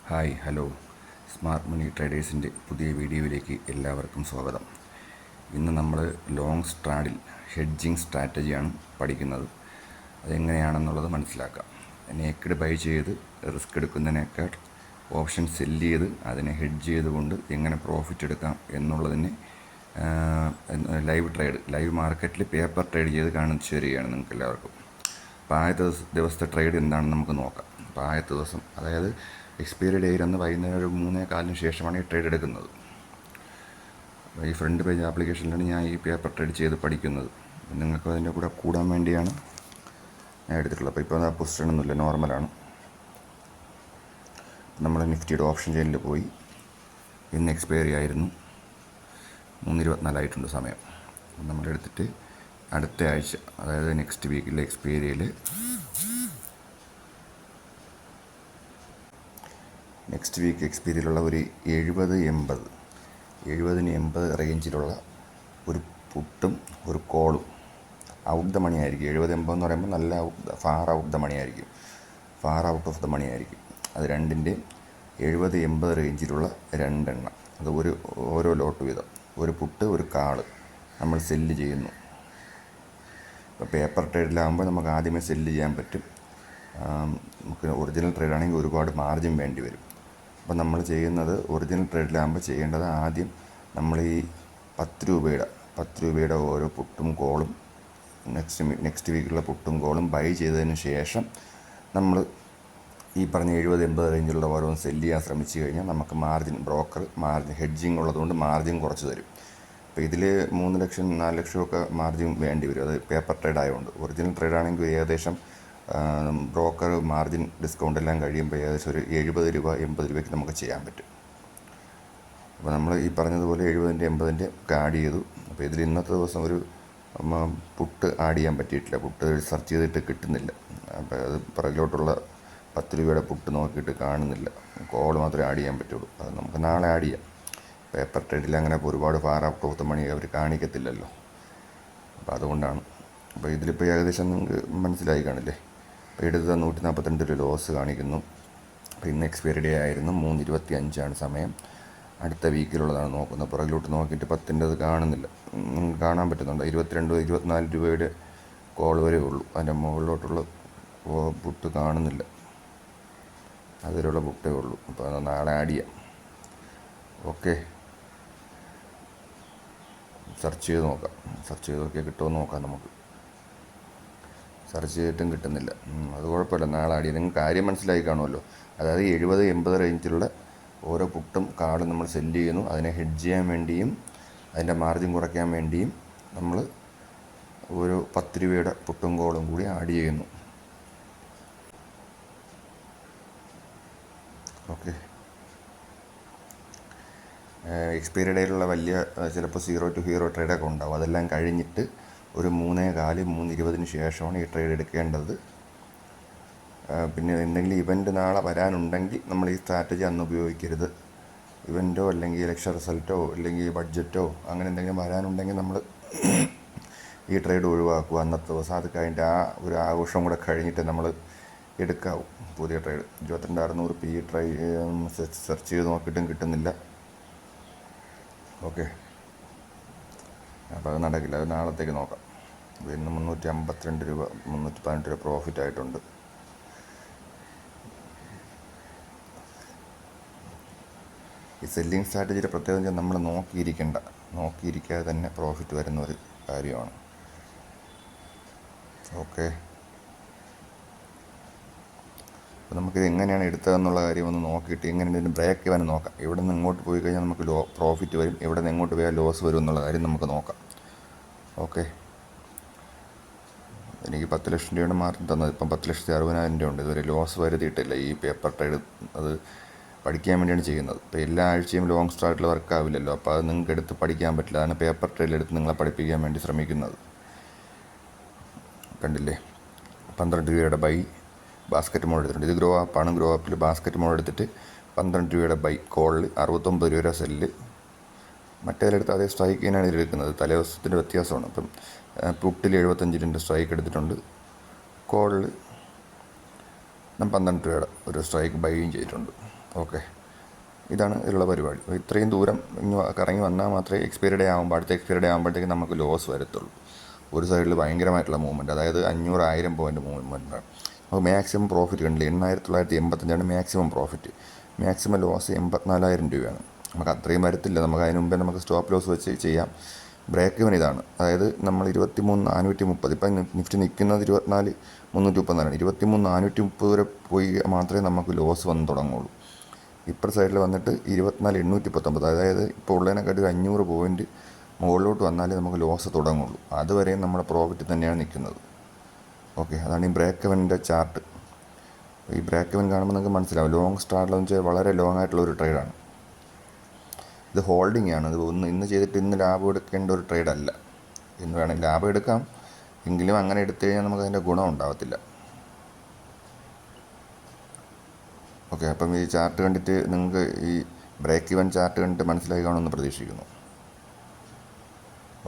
Hi hello smart money ട്രേഡേഴ്സിൻ്റെ പുതിയ വീഡിയോയിലേക്ക് എല്ലാവർക്കും സ്വാഗതം. ഇന്ന് നമ്മൾ ലോങ് സ്ട്രാഡിൽ ഹെഡ്ജിങ് സ്ട്രാറ്റജിയാണ് പഠിക്കുന്നത്. അതെങ്ങനെയാണെന്നുള്ളത് മനസ്സിലാക്കാം. നേക്കഡ് ബൈ ചെയ്ത് റിസ്ക് എടുക്കുന്നതിനേക്കാൾ ഓപ്ഷൻ സെല്ല് ചെയ്ത് അതിനെ ഹെഡ്ജ് ചെയ്തുകൊണ്ട് എങ്ങനെ പ്രോഫിറ്റ് എടുക്കാം എന്നുള്ളതിന് ലൈവ് മാർക്കറ്റിൽ പേപ്പർ ട്രേഡ് ചെയ്ത് കാണിച്ചു തരികയാണ് നിങ്ങൾക്ക് എല്ലാവർക്കും. അപ്പോൾ ആദ്യത്തെ ദിവസത്തെ ട്രേഡ് എന്താണെന്ന് നമുക്ക് നോക്കാം. അപ്പോൾ ആദ്യത്തെ ദിവസം, അതായത് എക്സ്പയറി ഡേയിൽ അന്ന് വൈകുന്നേരം ഒരു 3:15 ശേഷമാണ് ഈ ട്രേഡ് എടുക്കുന്നത്. അപ്പോൾ ഈ ഫ്രണ്ട് പേജ് ആപ്ലിക്കേഷനിലാണ് ഞാൻ ഈ പേപ്പർ ട്രേഡ് ചെയ്ത് പഠിക്കുന്നത്. നിങ്ങൾക്ക് അതിൻ്റെ കൂടെ കൂടാൻ വേണ്ടിയാണ് ഞാൻ എടുത്തിട്ടുള്ളത്. അപ്പോൾ ഇപ്പോൾ പൊസിഷൻ ഒന്നുമില്ല, നോർമലാണ്. നമ്മൾ നിഫ്റ്റിയുടെ ഓപ്ഷൻ ചെയിനിൽ പോയി. ഇന്ന് എക്സ്പയറി ആയിരുന്നു, 3:24 ആയിട്ടുണ്ട് സമയം. നമ്മളെടുത്തിട്ട് അടുത്ത ആഴ്ച, അതായത് നെക്സ്റ്റ് വീക്കിലെ എക്സ്പയറിയിൽ നെക്സ്റ്റ് വീക്ക് എക്സ്പീരിയലുള്ള ഒരു 70-80 റേഞ്ചിലുള്ള ഒരു പുട്ടും ഒരു കോളും ഔട്ട് ദ മണി ആയിരിക്കും. 70-80 എന്ന് പറയുമ്പോൾ നല്ല ഫാർ ഔട്ട് ദ മണി ആയിരിക്കും, far out of the money ആയിരിക്കും. അത് രണ്ടിൻ്റെ 70-80 റേഞ്ചിലുള്ള രണ്ടെണ്ണം, അത് ഓരോ ലോട്ട് വീതം, ഒരു പുട്ട് ഒരു കാള് നമ്മൾ സെല്ല് ചെയ്യുന്നു. ഇപ്പോൾ പേപ്പർ ട്രേഡിലാകുമ്പോൾ നമുക്ക് ആദ്യമേ സെല്ല് ചെയ്യാൻ പറ്റും. നമുക്ക് ഒറിജിനൽ ട്രേഡാണെങ്കിൽ ഒരുപാട് മാർജിൻ വേണ്ടി വരും. അപ്പോൾ നമ്മൾ ചെയ്യുന്നത്, ഒറിജിനൽ ട്രേഡിലാകുമ്പോൾ ചെയ്യേണ്ടത്, ആദ്യം നമ്മൾ ഈ 10 രൂപയുടെ ഓരോ പുട്ടും കോളും നെക്സ്റ്റ് വീക്കിലുള്ള പുട്ടും കോളും ബൈ ചെയ്തതിന് ശേഷം നമ്മൾ ഈ പറഞ്ഞ 70-80 റേഞ്ചിലുള്ള ഓരോന്ന് സെല്ല് ചെയ്യാൻ ശ്രമിച്ചു കഴിഞ്ഞാൽ നമുക്ക് ബ്രോക്കർ മാർജിൻ ഹെഡ്ജിങ് ഉള്ളതുകൊണ്ട് മാർജിൻ കുറച്ച് തരും. അപ്പോൾ ഇതിൽ 3 ലക്ഷം 4 ലക്ഷമൊക്കെ മാർജിൻ വേണ്ടി വരും. അത് പേപ്പർ ട്രേഡ് ആയതുകൊണ്ട്. ഒറിജിനൽ ട്രേഡാണെങ്കിൽ ഏകദേശം ബ്രോക്കർ മാർജിൻ ഡിസ്കൗണ്ട് എല്ലാം കഴിയുമ്പോൾ ഏകദേശം ഒരു 70 രൂപ 80 രൂപയ്ക്ക് നമുക്ക് ചെയ്യാൻ പറ്റും. അപ്പോൾ നമ്മൾ ഈ പറഞ്ഞതുപോലെ 70-80 ആഡ് ചെയ്തു. അപ്പോൾ ഇതിൽ ഇന്നത്തെ ദിവസം ഒരു പുട്ട് ആഡ് ചെയ്യാൻ പറ്റിയിട്ടില്ല. പുട്ട് സെർച്ച് ചെയ്തിട്ട് കിട്ടുന്നില്ല. അപ്പോൾ അത് പുറകിലോട്ടുള്ള 10 രൂപയുടെ പുട്ട് നോക്കിയിട്ട് കാണുന്നില്ല. കോൾ മാത്രമേ ആഡ് ചെയ്യാൻ പറ്റുള്ളൂ. അത് നമുക്ക് നാളെ ആഡ് ചെയ്യാം. പേപ്പർ ട്രേഡിൽ അങ്ങനെ ഒരുപാട് far out of the money അവർ കാണിക്കത്തില്ലല്ലോ. അപ്പോൾ അതുകൊണ്ടാണ്. അപ്പോൾ ഇതിലിപ്പോൾ ഏകദേശം നിങ്ങൾക്ക് മനസ്സിലായി കാണില്ലേ. അപ്പോൾ എടുത്ത 142 രൂപ ലോസ് കാണിക്കുന്നു. അപ്പോൾ ഇന്ന് എക്സ്പയറി ഡേ ആയിരുന്നു, 3:25 സമയം. അടുത്ത വീക്കിലുള്ളതാണ് നോക്കുന്നത്. പുറകിലോട്ട് നോക്കിയിട്ട് 10ൻ്റെ അത് കാണുന്നില്ല. കാണാൻ പറ്റുന്നുണ്ട്. 22-24 രൂപയുടെ കോൾ വരെ ഉള്ളൂ. അതിൻ്റെ മുകളിലോട്ടുള്ള പുട്ട് കാണുന്നില്ല. അതിലുള്ള പുട്ടേ ഉള്ളൂ. അപ്പോൾ നാളെ ആഡ് ചെയ്യാം. ഓക്കെ, സെർച്ച് ചെയ്ത് നോക്കിയാൽ കിട്ടുമോ നോക്കാം. നമുക്ക് സെർച്ച് ചെയ്തിട്ടും കിട്ടുന്നില്ല. അത് കുഴപ്പമില്ല, നാളെ ആഡ് ചെയ്യാം. നിങ്ങൾക്ക് കാര്യം മനസ്സിലായി കാണുമല്ലോ. അതായത് 70-80 റേഞ്ചിലുള്ള ഓരോ പുട്ടും കാർഡും നമ്മൾ സെല്ല് ചെയ്യുന്നു. അതിനെ ഹെഡ്ജ് ചെയ്യാൻ വേണ്ടിയും അതിൻ്റെ മാർജിൻ കുറയ്ക്കാൻ വേണ്ടിയും നമ്മൾ ഒരു 10 രൂപയുടെ പുട്ടും കോളും കൂടി ആഡ് ചെയ്യുന്നു. ഓക്കെ, എക്സ്പയറി ഡേയിലുള്ള വലിയ ചിലപ്പോൾ 0 to 0 ട്രേഡൊക്കെ ഉണ്ടാവും. അതെല്ലാം കഴിഞ്ഞിട്ട് ഒരു 3:15-3:20 ശേഷമാണ് ഈ ട്രേഡ് എടുക്കേണ്ടത്. പിന്നെ എന്തെങ്കിലും ഇവൻ്റ് നാളെ വരാനുണ്ടെങ്കിൽ നമ്മൾ ഈ സ്ട്രാറ്റജി അന്ന് ഉപയോഗിക്കരുത്. ഇവൻ്റോ അല്ലെങ്കിൽ ഇലക്ഷൻ റിസൾട്ടോ അല്ലെങ്കിൽ ബഡ്ജറ്റോ അങ്ങനെ എന്തെങ്കിലും വരാനുണ്ടെങ്കിൽ നമ്മൾ ഈ ട്രേഡ് ഒഴിവാക്കുക അന്നത്തെ ദിവസം. അത് കഴിഞ്ഞിട്ട് ആ ഒരു ആഘോഷം കൂടെ കഴിഞ്ഞിട്ട് നമ്മൾ എടുക്കാവും പുതിയ ട്രേഡ്. 22,600 PE സെർച്ച് ചെയ്ത് നോക്കിയിട്ടും കിട്ടുന്നില്ല. ഓക്കെ, അപ്പോൾ അത് നടക്കില്ല. അത് നാളത്തേക്ക് നോക്കാം. ഇന്ന് 352 രൂപ 318 രൂപ പ്രോഫിറ്റ് ആയിട്ടുണ്ട്. ഈ സെല്ലിങ് സ്ട്രാറ്റജിയുടെ പ്രത്യേകത വെച്ചാൽ നമ്മൾ നോക്കിയിരിക്കാതെ തന്നെ പ്രോഫിറ്റ് വരുന്ന ഒരു കാര്യമാണ്. ഓക്കെ, അപ്പോൾ നമുക്കിത് എങ്ങനെയാണ് എടുത്തതെന്നുള്ള കാര്യം ഒന്ന് നോക്കിയിട്ട് എങ്ങനെയാണ് ഇതിന് ബ്രേക്ക് ചെയ്യാൻ നോക്കാം. ഇവിടെ നിന്ന് ഇങ്ങോട്ട് പോയി കഴിഞ്ഞാൽ നമുക്ക് പ്രോഫിറ്റ് വരും, ഇവിടെ നിന്ന് എങ്ങോട്ട് പോയാൽ ലോസ് വരും എന്നുള്ള കാര്യം നമുക്ക് നോക്കാം. ഓക്കെ, എനിക്ക് 10 ലക്ഷം രൂപയുടെ മാർജിൻ തന്നത് ഇപ്പം 10,60,000 രൂപ ഉണ്ട്. ഇതുവരെ ലോസ് വരുത്തിയിട്ടില്ല. ഈ പേപ്പർ ട്രേഡ് അത് പഠിക്കാൻ വേണ്ടിയാണ് ചെയ്യുന്നത്. ഇപ്പോൾ എല്ലാ ആഴ്ചയും ലോങ് സ്ട്രാറ്റിൽ വർക്കാവില്ലല്ലോ. അപ്പോൾ അത് നിങ്ങൾക്ക് എടുത്ത് പഠിക്കാൻ പറ്റില്ല. അതാണ് പേപ്പർ ട്രേഡിലെടുത്ത് നിങ്ങളെ പഠിപ്പിക്കാൻ വേണ്ടി ശ്രമിക്കുന്നത്. കണ്ടില്ലേ, 12 രൂപയുടെ ബൈ ബാസ്ക്കറ്റ് മോഡ് എടുത്തിട്ടുണ്ട്. ഇത് ഗ്രോ അപ്പാണ്. ഗ്രോ അപ്പിൽ ബാസ്ക്കറ്റ് മോഡ് എടുത്തിട്ട് 12 രൂപയുടെ ബൈ കോളിൽ 69 രൂപയുടെ സെല്ല്. മറ്റേതിലെടുത്ത് അതേ സ്ട്രൈക്ക് തന്നെയാണ് ഇതിലെടുക്കുന്നത്. തലേദിവസത്തിൻ്റെ വ്യത്യാസമാണ്. അപ്പം പുട്ടിൽ 75 രൂപയുടെ സ്ട്രൈക്ക് എടുത്തിട്ടുണ്ട്. കോളിൽ 12 രൂപയുടെ ഒരു സ്ട്രൈക്ക് ബൈയും ചെയ്തിട്ടുണ്ട്. ഓക്കെ, ഇതാണ് ഇതിലുള്ള പരിപാടി. ഇത്രയും ദൂരം കറങ്ങി വന്നാൽ മാത്രമേ എക്സ്പയറി ഡേ ആകുമ്പോൾ അടുത്ത എക്സ്പയറി ഡേ ആകുമ്പോഴത്തേക്ക് നമുക്ക് ലോസ് വരത്തുള്ളൂ. ഒരു സൈഡിൽ ഭയങ്കരമായിട്ടുള്ള മൂവ്മെൻറ്റ്, അതായത് 500-1000 പോയിൻ്റ് മൂവ്മെൻറ്റാണ്. നമുക്ക് മാക്സിമം പ്രോഫിറ്റ് കണ്ടില്ല, 8985 മാക്സിമം പ്രോഫിറ്റ്. മാക്സിമം ലോസ് 84,000 രൂപയാണ്. നമുക്ക് അത്രയും വരത്തില്ല, നമുക്ക് അതിന് മുമ്പേ നമുക്ക് സ്റ്റോപ്പ് ലോസ് വെച്ച് ചെയ്യാം. ബ്രേക്ക് ഇവൻ ഇതാണ്, അതായത് നമ്മൾ 23,430, ഇപ്പം നിഫ്റ്റി നിൽക്കുന്നത് 24,334, 23,430 വരെ പോയി മാത്രമേ നമുക്ക് ലോസ് വന്ന് തുടങ്ങുള്ളൂ. ഇപ്പർ സൈഡിൽ വന്നിട്ട് 24,819, അതായത് ഇപ്പോൾ ഉള്ളതിനെക്കാട്ടി 500 പോയിൻറ്റ് മുകളിലോട്ട് വന്നാലേ നമുക്ക് ലോസ് തുടങ്ങുള്ളൂ. അതുവരെയും നമ്മുടെ പ്രോഫിറ്റ് തന്നെയാണ് നിൽക്കുന്നത്. ഓക്കെ, അതാണ് ഈ ബ്രേക്ക് ഇവൻ്റെ ചാർട്ട്. ഈ ബ്രേക്ക് ഇവൻ കാണുമ്പോൾ നിങ്ങൾക്ക് മനസ്സിലാവും, ലോങ് സ്റ്റാർട്ടിലെന്ന് വെച്ചാൽ വളരെ ലോങ് ആയിട്ടുള്ള ഒരു ട്രേഡാണ്. ഇത് ഹോൾഡിംഗ് ആണ്. ഇത് ഇന്ന് ചെയ്തിട്ട് ഇന്ന് ലാഭം എടുക്കേണ്ട ഒരു ട്രേഡല്ല. ഇന്ന് വേണമെങ്കിൽ ലാഭം എടുക്കാം, എങ്കിലും അങ്ങനെ എടുത്തു കഴിഞ്ഞാൽ നമുക്ക് അതിൻ്റെ ഗുണം ഉണ്ടാകത്തില്ല. ഓക്കെ, അപ്പം ഈ ചാർട്ട് കണ്ടിട്ട് നിങ്ങൾക്ക് ഈ ബ്രേക്ക് ഇവൻ ചാർട്ട് കണ്ടിട്ട് മനസ്സിലാക്കി കാണുമെന്ന് പ്രതീക്ഷിക്കുന്നു.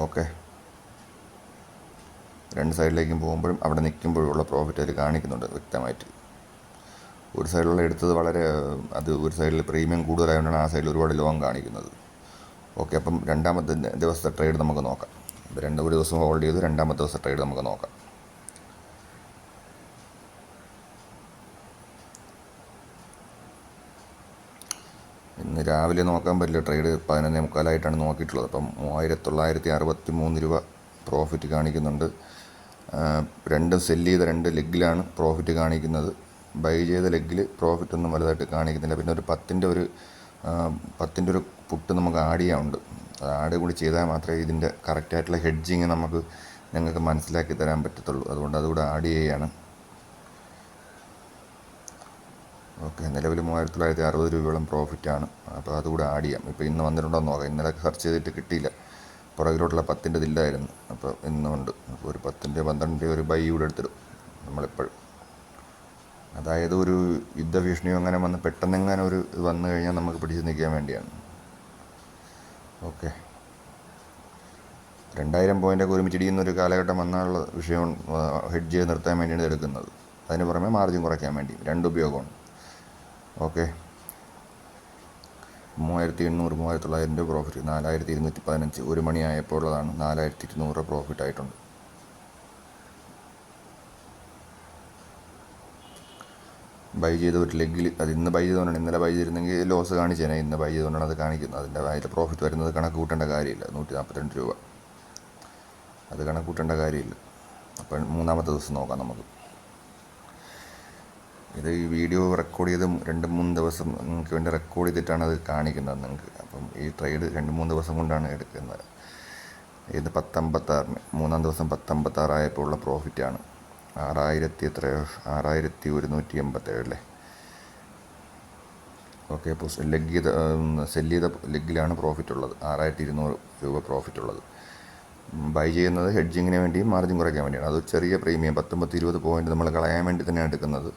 ഓക്കെ, രണ്ട് സൈഡിലേക്കും പോകുമ്പോഴും അവിടെ നിൽക്കുമ്പോഴുള്ള പ്രോഫിറ്റ് അതിൽ കാണിക്കുന്നുണ്ട് വ്യക്തമായിട്ട്. ഒരു സൈഡിലുള്ള എടുത്തത് വളരെ അത് ഒരു സൈഡിൽ പ്രീമിയം കൂടുതലായതുകൊണ്ടാണ് ആ സൈഡിൽ ഒരുപാട് ലോങ് കാണിക്കുന്നത്. ഓക്കെ, അപ്പം രണ്ടാമത്തെ ദിവസത്തെ ട്രേഡ് നമുക്ക് നോക്കാം. ഒരു ദിവസം ഹോൾഡ് ചെയ്ത് രണ്ടാമത്തെ ദിവസത്തെ ട്രേഡ് നമുക്ക് നോക്കാം. ഇന്ന് രാവിലെ നോക്കാൻ പറ്റില്ല, ട്രേഡ് 11:45 നോക്കിയിട്ടുള്ളത്. അപ്പം 3,963 രൂപ പ്രോഫിറ്റ് കാണിക്കുന്നുണ്ട്. രണ്ടും സെല്ല് ചെയ്ത 2 ലെഗിലാണ് പ്രോഫിറ്റ് കാണിക്കുന്നത്. ബൈ ചെയ്ത ലെഗിൽ പ്രോഫിറ്റ് ഒന്നും വലുതായിട്ട് കാണിക്കുന്നില്ല. പിന്നെ ഒരു 10ൻ്റെ ഒരു പുട്ട് നമുക്ക് ആഡ് ചെയ്യാനുണ്ട്. അത് ആഡ് കൂടി ചെയ്താൽ മാത്രമേ ഇതിൻ്റെ കറക്റ്റായിട്ടുള്ള ഹെഡ്ജിങ് നമുക്ക് നിങ്ങൾക്ക് മനസ്സിലാക്കി തരാൻ പറ്റത്തുള്ളൂ. അതുകൊണ്ട് അതുകൂടെ ആഡ് ചെയ്യുകയാണ്. ഓക്കെ, നിലവിൽ 3,960 രൂപയോളം പ്രോഫിറ്റാണ്. അപ്പോൾ അതുകൂടെ ആഡ് ചെയ്യാം. ഇപ്പോൾ ഇന്ന് വന്നിട്ടുണ്ടോ എന്ന് നോക്കാം. ഇന്നലെ സെർച്ച് ചെയ്തിട്ട് കിട്ടിയില്ല, പുറകിലോട്ടുള്ള 10ൻ്റെ ഇതില്ലായിരുന്നു. അപ്പോൾ ഇന്നുണ്ട്. അപ്പോൾ ഒരു 10ൻ്റെ 12ൻ്റെ ഒരു ബൈ കൂടെ എടുത്തിടും നമ്മളിപ്പോഴും. അതായത് ഒരു യുദ്ധഭീഷണിയോ അങ്ങനെ വന്ന് പെട്ടെന്നെങ്ങനെ ഒരു വന്നു കഴിഞ്ഞാൽ നമുക്ക് പിടിച്ച് നിൽക്കാൻ വേണ്ടിയാണ്. ഓക്കെ, 2,000 പോയിൻ്റൊക്കെ ഒരുമിച്ച് ഇടിയുന്നൊരു കാലഘട്ടം വന്നാലുള്ള വിഷയം ഹെഡ്ജ് ചെയ്ത് നിർത്താൻ വേണ്ടിയാണ് എടുക്കുന്നത്. അതിന് പുറമെ മാർജിൻ കുറയ്ക്കാൻ വേണ്ടി, രണ്ട് ഉപയോഗമാണ്. ഓക്കെ, 3,800 3,900 രൂപ പ്രോഫിറ്റ്, 4,215. 1 മണിയായപ്പോൾ ഉള്ളതാണ്. 4,200 പ്രോഫിറ്റ് ആയിട്ടുണ്ട്. ബൈ ചെയ്ത ഒരു ലെഗിൽ അത് ഇന്ന് ബൈ ചെയ്തുകൊണ്ടാണ്. ഇന്നലെ ബൈ ചെയ്തിരുന്നെങ്കിൽ ലോസ് കാണിച്ചേനെ. ഇന്ന് ബൈ ചെയ്തുകൊണ്ടാണ് അത് കാണിക്കുന്നത്. അതിൻ്റെ പ്രോഫിറ്റ് വരുന്നത് കണക്ക് കൂട്ടേണ്ട കാര്യമില്ല. 142 രൂപ, അത് കണക്ക് കൂട്ടേണ്ട കാര്യമില്ല. അപ്പം മൂന്നാമത്തെ ദിവസം നോക്കാം നമുക്ക്. ഇത് ഈ വീഡിയോ റെക്കോർഡ് ചെയ്ത് 2-3 ദിവസം നിങ്ങൾക്ക് വേണ്ടി റെക്കോർഡ് ചെയ്തിട്ടാണ് അത് കാണിക്കുന്നത് നിങ്ങൾക്ക്. അപ്പം ഈ ട്രേഡ് 2-3 ദിവസം കൊണ്ടാണ് എടുക്കുന്നത്. ഇത് 10:56, മൂന്നാം ദിവസം 10:56 ആയപ്പോൾ ഉള്ള പ്രോഫിറ്റാണ്. 6,187 അല്ലേ. ഓക്കെ, അപ്പോൾ സെല്ല് ചെയ്ത ലെഗിലാണ് പ്രോഫിറ്റ് ഉള്ളത്. 6,200 രൂപ പ്രോഫിറ്റ് ഉള്ളത്. ബൈ ചെയ്യുന്നത് ഹെഡ്ജിങ്ങിന് വേണ്ടിയും മാർജിൻ കുറയ്ക്കാൻ വേണ്ടിയാണ്. അത് ചെറിയ പ്രീമിയം 19-20 പോയിൻ്റ് നമ്മൾ കളയാൻ വേണ്ടി തന്നെയാണ് എടുക്കുന്നത്.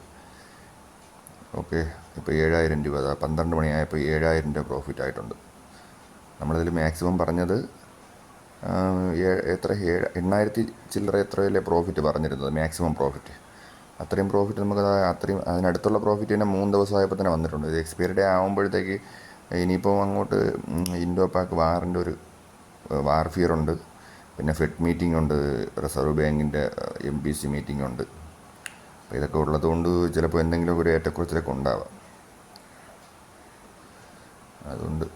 ഓക്കെ, ഇപ്പോൾ 7,000 രൂപ, 12 മണിയായപ്പോൾ 7,000 രൂപ പ്രോഫിറ്റ് ആയിട്ടുണ്ട്. നമ്മളിതിൽ മാക്സിമം പറഞ്ഞത് എത്ര 8,000 ചില്ലറ എത്രയല്ലേ പ്രോഫിറ്റ് പറഞ്ഞിരുന്നത്, മാക്സിമം പ്രോഫിറ്റ്. അത്രയും പ്രോഫിറ്റ് നമുക്ക് അത്രയും അതിനടുത്തുള്ള പ്രോഫിറ്റ് തന്നെ 3 ദിവസമായപ്പോൾ തന്നെ വന്നിട്ടുണ്ട്. ഇത് എക്സ്പയറി ഡേ ആകുമ്പോഴത്തേക്ക് ഇനിയിപ്പോൾ അങ്ങോട്ട് ഇൻഡോ പാക് വാറിൻ്റെ ഒരു വാർ ഫിയർ ഉണ്ട്. പിന്നെ ഫെഡ് മീറ്റിംഗ് ഉണ്ട്, റിസർവ് ബാങ്കിൻ്റെ MPC മീറ്റിംഗ് ഉണ്ട്. അപ്പോൾ ഇതൊക്കെ ഉള്ളതുകൊണ്ട് ചിലപ്പോൾ എന്തെങ്കിലും ഒരു ഏറ്റക്കുറച്ചിലൊക്കെ ഉണ്ടാവാം. അതുകൊണ്ട്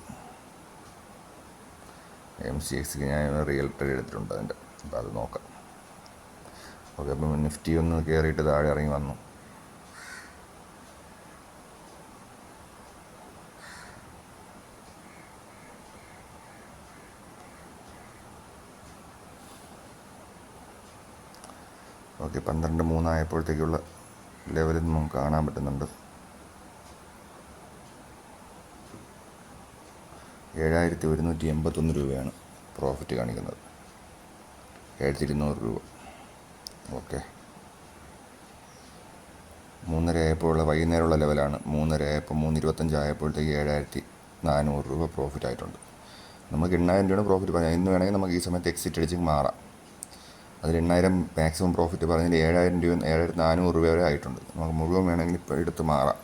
MCXക്ക് ഞാൻ റിയൽ ട്രേഡ് എടുത്തിട്ടുണ്ട് അതിൻ്റെ. അപ്പോൾ അത് നോക്കാം. ഓക്കെ, അപ്പം നിഫ്റ്റി ഒന്ന് കയറിയിട്ട് താഴെ ഇറങ്ങി വന്നു. ഓക്കെ, 12:03 ആയപ്പോഴത്തേക്കുള്ള ലെവലിൽ നമുക്ക് കാണാൻ പറ്റുന്നുണ്ട്. 7,181 രൂപയാണ് പ്രോഫിറ്റ് കാണിക്കുന്നത്. 7,200 രൂപ. ഓക്കെ, 3:30 ആയപ്പോഴുള്ള വൈകുന്നേരമുള്ള ലെവലാണ്. 3:30 ആയപ്പോൾ 3:25 ആയപ്പോഴത്തേക്ക് 7,400 രൂപ പ്രോഫിറ്റ് ആയിട്ടുണ്ട്. നമുക്ക് 8,000 രൂപയുടെ പ്രോഫിറ്റ് പറയാം. ഇന്ന് വേണമെങ്കിൽ നമുക്ക് ഈ സമയത്ത് എക്സിറ്റ് അടിച്ച് മാറാം. അതിൽ 8,000 മാക്സിമം പ്രോഫിറ്റ് പറഞ്ഞാൽ 7,000 രൂപ 7,400 രൂപ വരെ ആയിട്ടുണ്ട്. നമുക്ക് മുഴുവൻ വേണമെങ്കിൽ ഇപ്പോൾ എടുത്ത് മാറാം.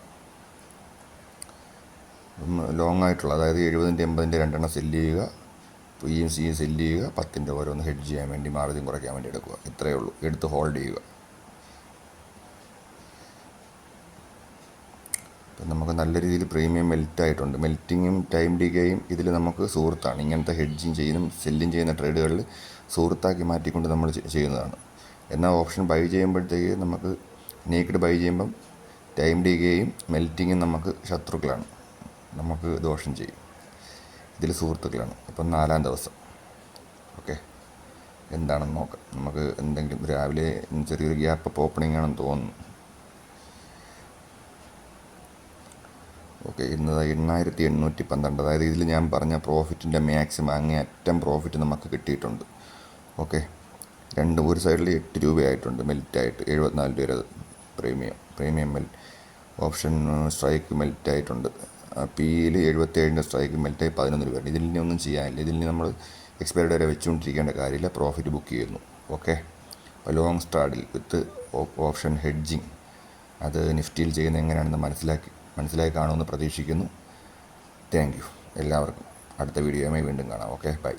ലോങ് ആയിട്ടുള്ള, അതായത് 70-ൻ്റെ 80-ൻ്റെ രണ്ടെണ്ണം സെല്ല് ചെയ്യുക, പിയും സിയും സെല്ല് ചെയ്യുക, 10-ൻ്റെ ഓരോന്ന് ഹെഡ്ജ് ചെയ്യാൻ വേണ്ടി, മാർജിൻ കുറയ്ക്കാൻ വേണ്ടി എടുക്കുക. ഇത്രയേ ഉള്ളൂ. എടുത്ത് ഹോൾഡ് ചെയ്യുക. അപ്പം നമുക്ക് നല്ല രീതിയിൽ പ്രീമിയം മെൽറ്റായിട്ടുണ്ട്. മെൽറ്റിങ്ങും ടൈം ഡിഗേയും ഇതിൽ നമുക്ക് സുഹൃത്താണ്. ഇങ്ങനത്തെ ഹെഡ്ജിങ് ചെയ്യുന്നതും സെല്ലിങ് ചെയ്യുന്ന ട്രേഡുകളിൽ സുഹൃത്താക്കി മാറ്റിക്കൊണ്ട് നമ്മൾ ചെയ്യുന്നതാണ്. എന്നാൽ ഓപ്ഷൻ ബൈ ചെയ്യുമ്പോഴത്തേക്ക് നമുക്ക് നേക്കിഡ് ബൈ ചെയ്യുമ്പം ടൈം ഡിഗേയും മെൽറ്റിങ്ങും നമുക്ക് ശത്രുക്കളാണ്, നമുക്ക് ദോഷം ചെയ്യും. ഇതിൽ സുഹൃത്തുക്കളാണ്. ഇപ്പം 4-ാം ദിവസം. ഓക്കെ, എന്താണെന്ന് നോക്കാം. നമുക്ക് എന്തെങ്കിലും രാവിലെ ചെറിയൊരു ഗ്യാപ്പ് അപ്പ് ഓപ്പണിംഗ് ആണെന്ന് തോന്നുന്നു. ഓക്കെ, ഇന്ന് 8,812. അതായത് ഇതിൽ ഞാൻ പറഞ്ഞ പ്രോഫിറ്റിൻ്റെ മാക്സിമം അങ്ങേയറ്റം പ്രോഫിറ്റ് നമുക്ക് കിട്ടിയിട്ടുണ്ട്. ഓക്കെ, ഒരു സൈഡിൽ 8 രൂപയായിട്ടുണ്ട് മെൽറ്റായിട്ട്. 74 രൂപ പ്രീമിയം ഓപ്ഷൻ സ്ട്രൈക്ക് മെൽറ്റായിട്ടുണ്ട്. പിയിൽ 77-ൻ്റെ സ്ട്രൈക്ക് മെൽറ്റായി 11 രൂപ. ഇതിൽ ഇനി ഒന്നും ചെയ്യാനില്ല. ഇതിൽ നമ്മൾ എക്സ്പയറി വരെ വെച്ചുകൊണ്ടിരിക്കേണ്ട കാര്യമില്ല. പ്രോഫിറ്റ് ബുക്ക് ചെയ്യുന്നു. Okay, long straddle with option hedging, അത് നിഫ്റ്റിയിൽ ചെയ്യുന്നത് എങ്ങനെയാണെന്ന് മനസ്സിലായി കാണുമെന്ന് പ്രതീക്ഷിക്കുന്നു. താങ്ക് യു എല്ലാവർക്കും. അടുത്ത വീഡിയോയുമായി വീണ്ടും കാണാം. Okay, by.